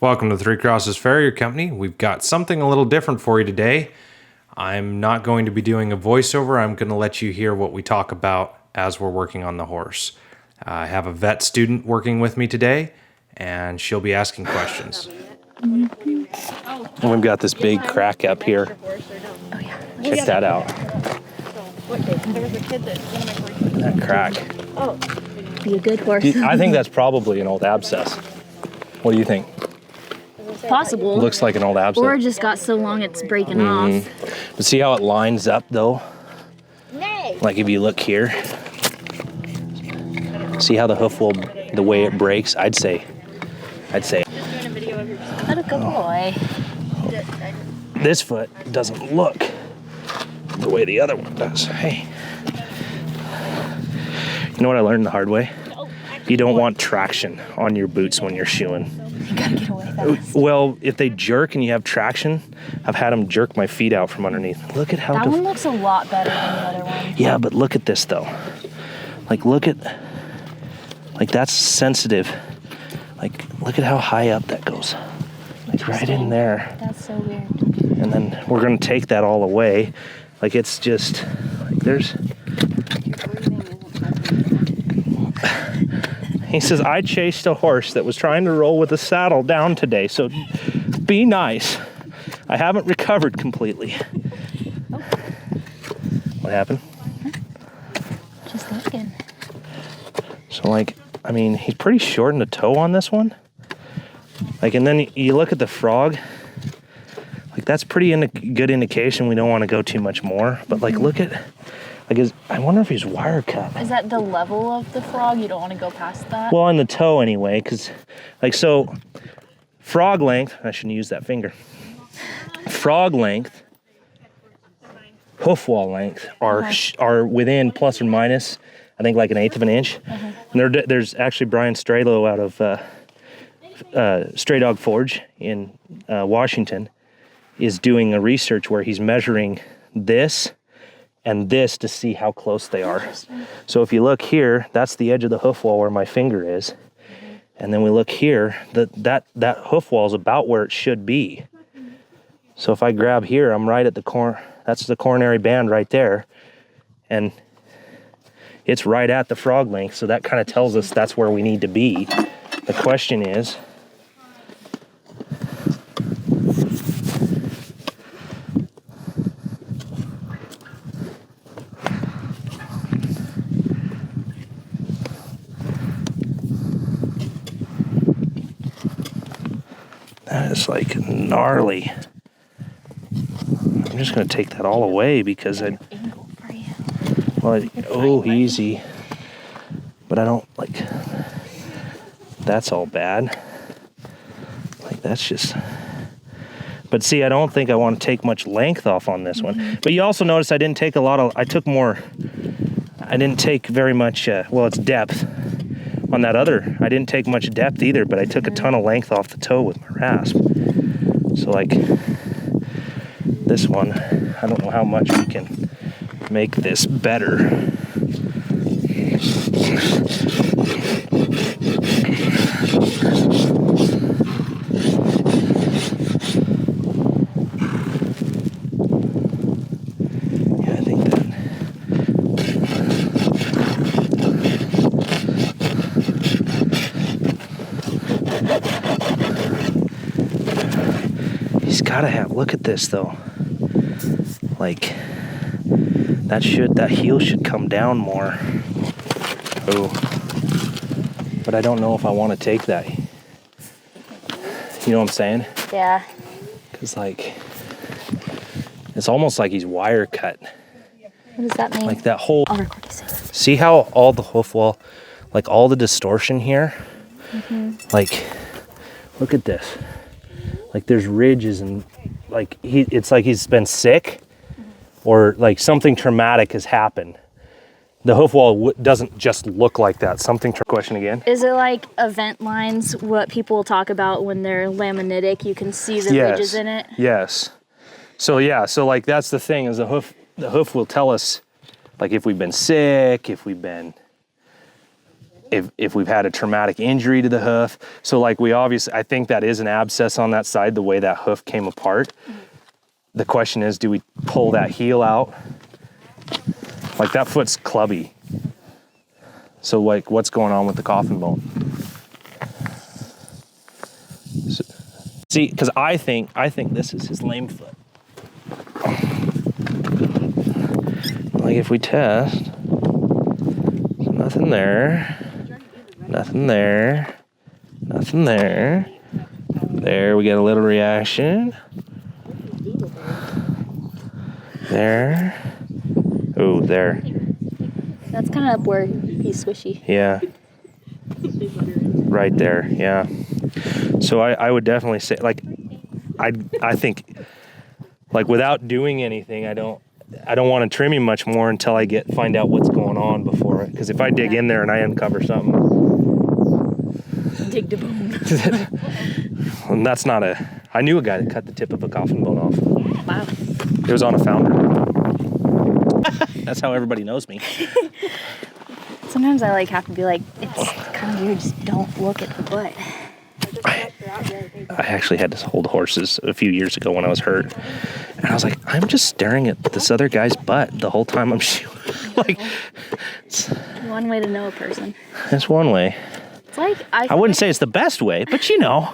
Welcome to Three Crosses Farrier Company. We've got something a little different for you today. I'm not going to be doing a voiceover. I'm going to let you hear what we talk about as we're working on the horse. I have a vet student working with me today, and she'll be asking questions. And we've got this big crack up here. Oh, yeah. Check that out. That crack. Be a good horse. I think that's probably an old abscess. What do you think? Possible. Looks like an old abscess. Or it just got so long it's breaking off. But see how it lines up though? Like if you look here, see how the hoof will, the way it breaks? I'd say. What a good boy. This foot doesn't look the way the other one does. Hey. You know what I learned the hard way? You don't want traction on your boots when you're shoeing. You gotta get away fast. Well, if they jerk and you have traction, I've had them jerk my feet out from underneath. Look at how that one looks a lot better than the other one. Yeah, but look at this though. Like look at, like that's sensitive. Like look at how high up that goes. Like right in there. That's so weird. And then we're gonna take that all away. Like it's just, like there's. He says, I chased a horse that was trying to roll with a saddle down today, so be nice. I haven't recovered completely. Oh. What happened? Just looking. So like, I mean, he's pretty short in the toe on this one. Like, and then you look at the frog, like that's pretty good indication we don't want to go too much more. But like, look at, like, I wonder if he's wire cut. Is that the level of the frog? You don't want to go past that? Well, on the toe anyway, because, like, so frog length, I shouldn't use that finger. Frog length, hoof wall length are within plus or minus, I think, like 1/8 of an inch. And there's actually Brian Strelo out of Stray Dog Forge in Washington is doing a research where he's measuring this and this to see how close they are. So if you look here, that's the edge of the hoof wall where my finger is. And then we look here, that hoof wall is about where it should be. So if I grab here, I'm right at the corner. That's the coronary band right there. And it's right at the frog length. So that kind of tells us that's where we need to be. The question is, that is like gnarly. I'm just gonna take that all away because easy. But I don't like, that's all bad. Like that's just, but see, I don't think I want to take much length off on this one. But you also notice I didn't take I didn't take very much, well, it's depth. On that other, I didn't take much depth either, but I took a ton of length off the toe with my rasp. So like this one, I don't know how much we can make this better. Gotta have, look at this though. Like that heel should come down more. Oh, but I don't know if I want to take that. You know what I'm saying? Yeah. Cause like, it's almost like he's wire cut. What does that mean? Like that whole, I'll record you. see how all the hoof wall, like all the distortion here, like, look at this. Like there's ridges and like it's like he's been sick or like something traumatic has happened. The hoof wall doesn't just look like that. Question again? Is it like event lines, what people talk about when they're laminitic? You can see the ridges in it? Yes. So yeah, so like that's the thing is the hoof will tell us like if we've been sick, if we've been if we've had a traumatic injury to the hoof. So like I think that is an abscess on that side, the way that hoof came apart. The question is, do we pull that heel out? Like that foot's clubby. So like what's going on with the coffin bone? So, see, because I think this is his lame foot. Like if we test, nothing there, nothing there, nothing there. There, we get a little reaction. There. Oh, there. That's kind of where he's swishy. Yeah. Right there, yeah. So I would definitely say, like, I think, like, without doing anything, I don't want to trim him much more until I find out what's going on before it. Because if I dig in there and I uncover something, Dig the bone. and that's not I knew a guy that cut the tip of a coffin bone off. Wow. It was on a founder. That's how everybody knows me. Sometimes I have to be like, it's kind of weird, just don't look at the butt. I actually had to hold horses a few years ago when I was hurt. And I was like, I'm just staring at this other guy's butt the whole time I'm shooting. Like, it's One way to know a person. That's one way. It's like, I wouldn't say it's the best way, but you know.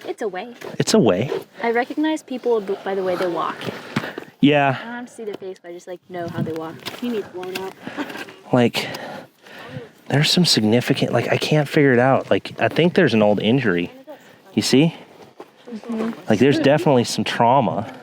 It's a way. It's a way. I recognize people by the way they walk. Yeah. I don't have to see their face, but I just know how they walk. He needs blown out. Like, there's some significant, I can't figure it out. Like, I think there's an old injury. You see? Mm-hmm. Like, there's definitely some trauma.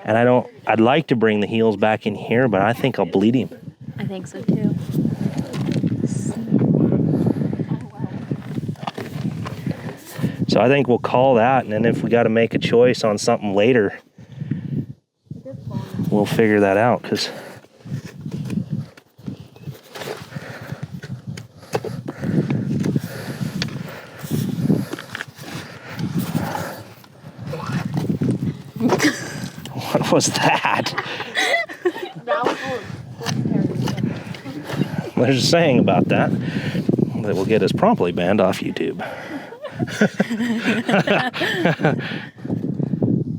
And I'd like to bring the heels back in here, but I think I'll bleed him. I think so too. So I think we'll call that, and then if we got to make a choice on something later, we'll figure that out, because what was that? There's a saying about that will get us promptly banned off YouTube.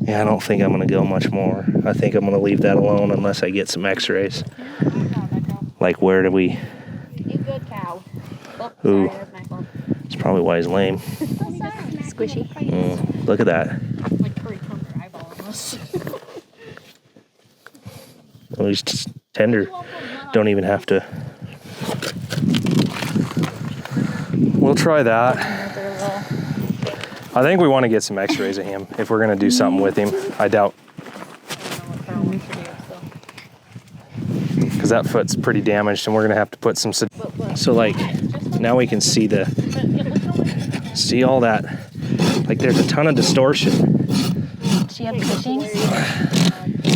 Yeah, I don't think I'm going to go much more. I think I'm going to leave that alone unless I get some x-rays. Like, where do we... You good cow. Ooh, that's probably why he's lame. Squishy. Look at that. Well, he's just tender. Don't even have to... We'll try that. I think we want to get some x-rays of him if we're going to do something with him. I doubt. Because that foot's pretty damaged and we're going to have to put some... So now we can see see all that. Like, there's a ton of distortion. Does she have Cushing's?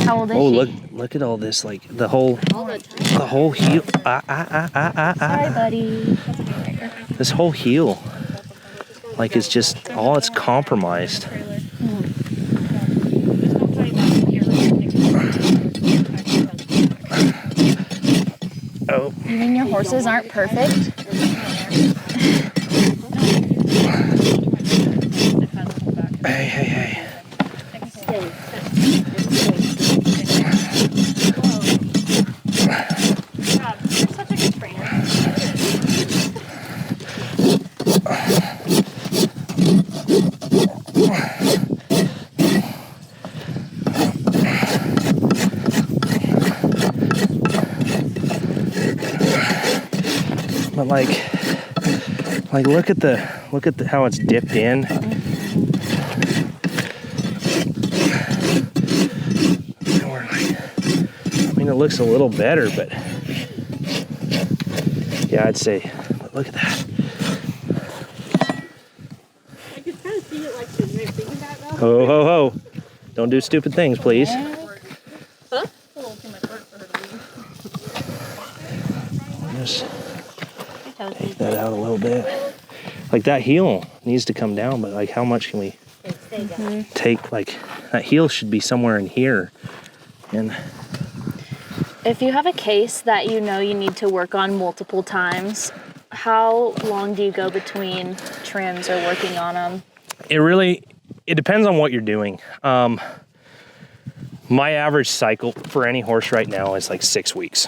How old is she? Oh, look at all this, the whole heel. Sorry, buddy. This whole heel, is just it's compromised. Oh. You mean your horses aren't perfect? Hey. But look at how it's dipped in. It looks a little better, but yeah, I'd say, look at that. I could kind of see it thinking that though. Ho, ho, ho. Don't do stupid things, please. Huh? A little too much work for her to leave. Just take that out a little bit. That heel needs to come down, but how much can we take? That heel should be somewhere in here. And if you have a case that you need to work on multiple times, how long do you go between trims or working on them? It depends on what you're doing. My average cycle for any horse right now is like 6 weeks.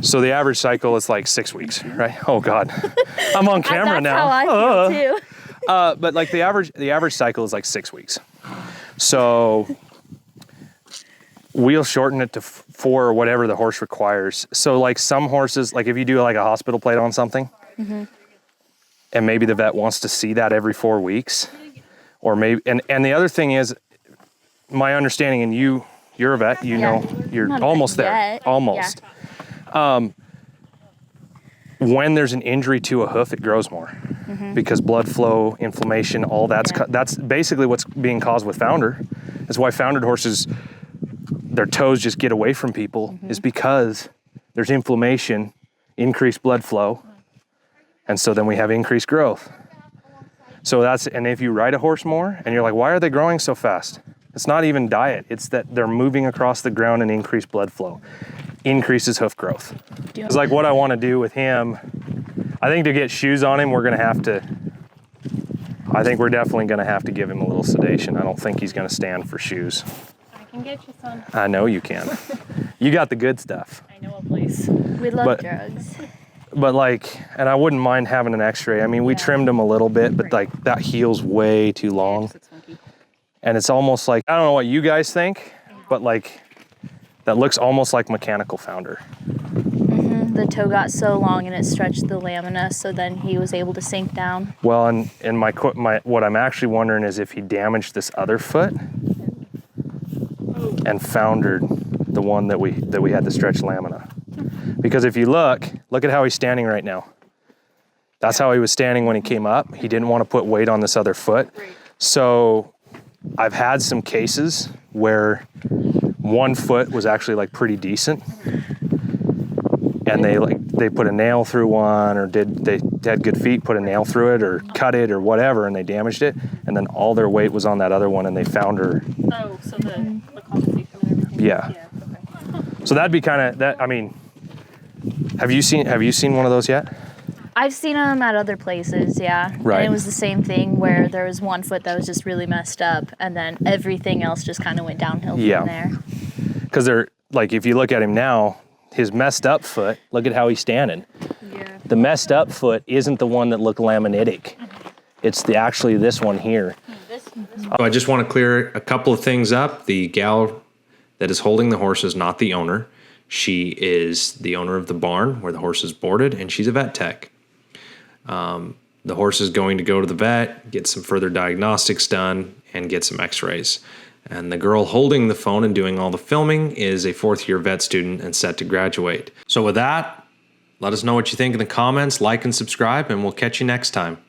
So the average cycle is like 6 weeks, right? Oh God, I'm on camera That's now. how I feel too. But like the average cycle is like 6 weeks. So we'll shorten it to 4 or whatever the horse requires. So like some horses, like if you do like a hospital plate on something, and maybe the vet wants to see that every 4 weeks, or maybe, and the other thing is, my understanding, and you're a vet, you know, you're Not a almost vet there, yet. almost. When there's an injury to a hoof, it grows more because blood flow, inflammation, all that's basically what's being caused with founder. That's why foundered horses, their toes just get away from people, is because there's inflammation, increased blood flow, and so then we have increased growth. So and if you ride a horse more and you're like, why are they growing so fast? It's not even diet, it's that they're moving across the ground and increased blood flow. Increases hoof growth. It's like what I want to do with him. I think to get shoes on him, we're definitely going to have to give him a little sedation. I don't think he's going to stand for shoes. I can get you some. I know you can. You got the good stuff. I know a place. We love drugs. But like, and I wouldn't mind having an x-ray. I mean, we trimmed him a little bit, but like that heel's way too long. And it's almost like, I don't know what you guys think, but like, that looks almost like mechanical founder. The toe got so long and it stretched the lamina, so then he was able to sink down. Well, and my what I'm actually wondering is if he damaged this other foot and foundered the one that we had the stretched lamina. Because if you look at how he's standing right now. That's how he was standing when he came up. He didn't want to put weight on this other foot. So I've had some cases where one foot was actually like pretty decent, and they put a nail through one, or they had good feet, put a nail through it or cut it or whatever, and they damaged it, and then all their weight was on that other one, and they found her. Oh, so the compensation and everything. Yeah. Okay. So that'd be kind of that. I mean, have you seen one of those yet? I've seen them at other places, yeah. Right. And it was the same thing where there was one foot that was just really messed up, and then everything else just kind of went downhill from there. Because they're like, if you look at him now, his messed up foot, look at how he's standing. Yeah. The messed up foot isn't the one that looked laminitic. It's actually this one here. So I just want to clear a couple of things up. The gal that is holding the horse is not the owner. She is the owner of the barn where the horse is boarded, and she's a vet tech. The horse is going to go to the vet, get some further diagnostics done, and get some x-rays. And the girl holding the phone and doing all the filming is a 4th-year vet student and set to graduate. So with that, let us know what you think in the comments, like and subscribe, and we'll catch you next time.